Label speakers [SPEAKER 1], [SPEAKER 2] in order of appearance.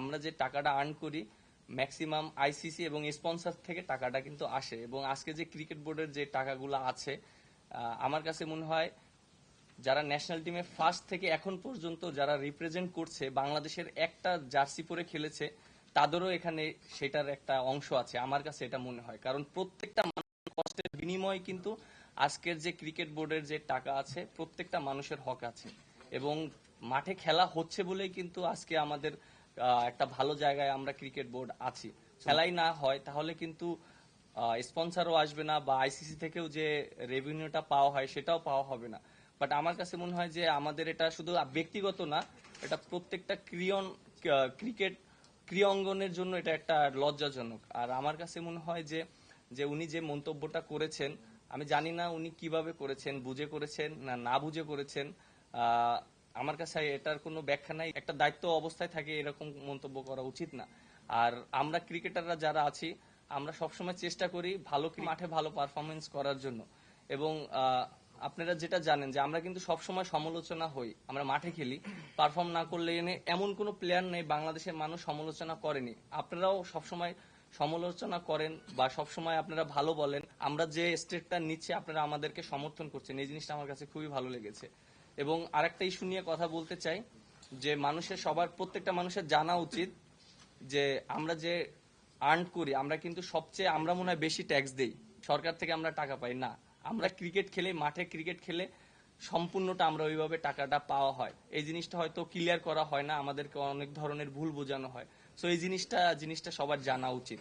[SPEAKER 1] আমরা যে টাকাটা আর্ন করি ম্যাক্সিমাম আইসিসি এবং স্পন্সর থেকে টাকাটা কিন্তু আসে। এবং আজকে যে ক্রিকেট বোর্ডের যে টাকাগুলো আছে, আমার কাছে মনে হয় যারা ন্যাশনাল টিমে ফার্স্ট থেকে এখন পর্যন্ত যারা রিপ্রেজেন্ট করছে, বাংলাদেশের একটা জার্সি পরে খেলেছে, তাদেরও এখানে সেটার একটা অংশ আছে। আমার কাছে এটা মনে হয়, কারণ প্রত্যেকটা মানুষের কষ্টের বিনিময়ে কিন্তু আজকের যে ক্রিকেট বোর্ডের যে টাকা আছে, প্রত্যেকটা মানুষের হক আছে। এবং মাঠে খেলা হচ্ছে বলেই কিন্তু আজকে আমাদের একটা ভালো জায়গায় আমরা ক্রিকেট বোর্ড আছি। খেলাই না হয় তাহলে কিন্তু স্পন্সরও আসবে না, বা আইসিসি থেকেও যে রেভিনিউটা পাওয়া হয় সেটাও পাওয়া হবে না। বাট আমার কাছে মনে হয় যে আমাদের এটা শুধু ব্যক্তিগত না, এটা প্রত্যেকটা ক্রিকেট ক্রীড়াঙ্গনের জন্য এটা একটা লজ্জাজনক। আর আমার কাছে মনে হয় যে যে উনি যে মন্তব্যটা করেছেন, আমি জানি না উনি কিভাবে করেছেন, বুঝে করেছেন না না বুঝে করেছেন। আমার কাছে এটার কোনো ব্যাখ্যা নাই। একটা দায়িত্ব অবস্থায় থাকে এরকম মন্তব্য করা উচিত না। আর আমরা ক্রিকেটাররা যারা আছি, আমরা সবসময় চেষ্টা করি ভালো মাঠে ভালো পারফরমেন্স করার জন্য। এবং আপনারা যেটা জানেন যে আমরা কিন্তু সবসময় সমালোচনা হই, আমরা মাঠে খেলি, পারফর্ম না করলে এনে এমন কোনো প্লেয়ার নেই বাংলাদেশের মানুষ সমালোচনা করেনি। আপনারাও সবসময় সমালোচনা করেন বা সবসময় আপনারা ভালো বলেন। আমরা যে স্টেটটা নিচ্ছি আপনারা আমাদেরকে সমর্থন করছেন, এই জিনিসটা আমার কাছে খুবই ভালো লেগেছে। এবং আরেকটা ইস্যু নিয়ে কথা বলতে চাই, যে প্রত্যেকটা মানুষের জানা উচিত যে আমরা যে আর্ন করি, আমরা কিন্তু আমরা মনে হয় বেশি ট্যাক্স দেই, সরকার থেকে আমরা টাকা পাই না। আমরা ক্রিকেট খেলে, মাঠে ক্রিকেট খেলে সম্পূর্ণটা আমরা ওইভাবে টাকাটা পাওয়া হয়। এই জিনিসটা হয়তো ক্লিয়ার করা হয় না, আমাদেরকে অনেক ধরনের ভুল বোঝানো হয়। সো এই জিনিসটা সবার জানা উচিত।